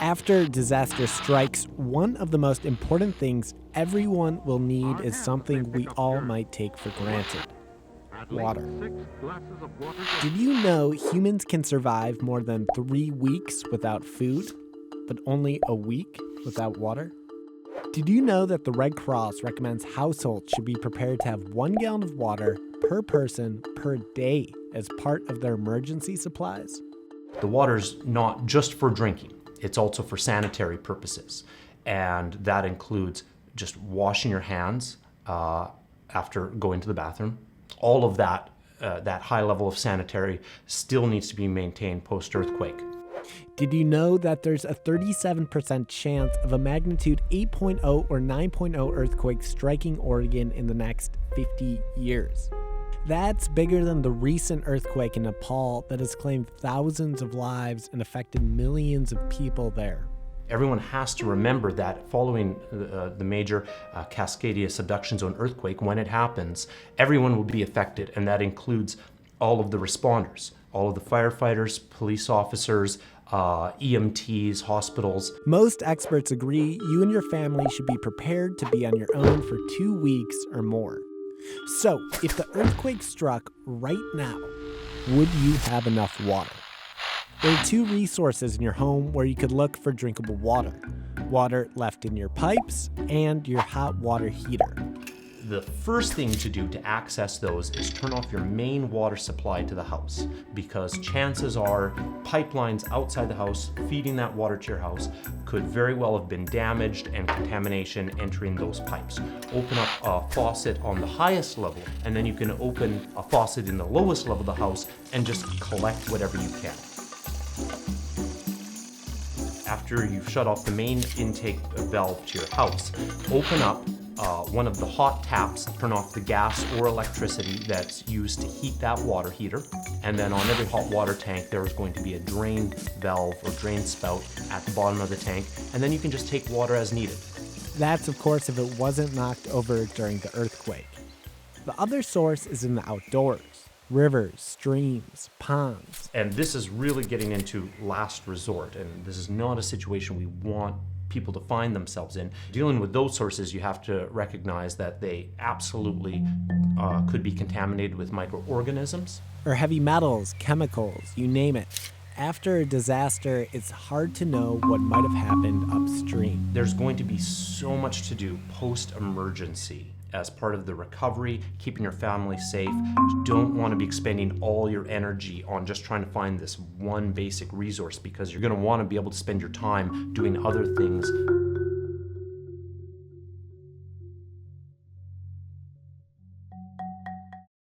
After disaster strikes, one of the most important things everyone will need is something we all might take for granted: water. Did you know humans can survive more than 3 weeks without food, but only a week without water? Did you know that the Red Cross recommends households should be prepared to have 1 gallon of water per person per day as part of their emergency supplies? The water's not just for drinking, it's also for sanitary purposes. And that includes just washing your hands after going to the bathroom. All of that, that high level of sanitary still needs to be maintained post-earthquake. Did you know that there's a 37% chance of a magnitude 8.0 or 9.0 earthquake striking Oregon in the next 50 years? That's bigger than the recent earthquake in Nepal that has claimed thousands of lives and affected millions of people there. Everyone has to remember that following the major Cascadia subduction zone earthquake, when it happens, everyone will be affected, and that includes all of the responders, all of the firefighters, police officers, EMTs, hospitals. Most experts agree you and your family should be prepared to be on your own for 2 weeks or more. So, if the earthquake struck right now, would you have enough water? There are 2 resources in your home where you could look for drinkable water: water left in your pipes and your hot water heater. The first thing to do to access those is turn off your main water supply to the house, because chances are pipelines outside the house feeding that water to your house could very well have been damaged and contamination entering those pipes. Open up a faucet on the highest level, and then you can open a faucet in the lowest level of the house and just collect whatever you can. After you've shut off the main intake valve to your house, open up one of the hot taps, turn off the gas or electricity that's used to heat that water heater, and then on every hot water tank there is going to be a drain valve or drain spout at the bottom of the tank, and then you can just take water as needed. That's, of course, if it wasn't knocked over during the earthquake. The other source is in the outdoors: rivers, streams, ponds. And this is really getting into last resort, and this is not a situation we want people to find themselves in. Dealing with those sources, you have to recognize that they absolutely could be contaminated with microorganisms. Or heavy metals, chemicals, you name it. After a disaster, it's hard to know what might have happened upstream. There's going to be so much to do post-emergency as part of the recovery, keeping your family safe. You don't want to be expending all your energy on just trying to find this one basic resource, because you're going to want to be able to spend your time doing other things.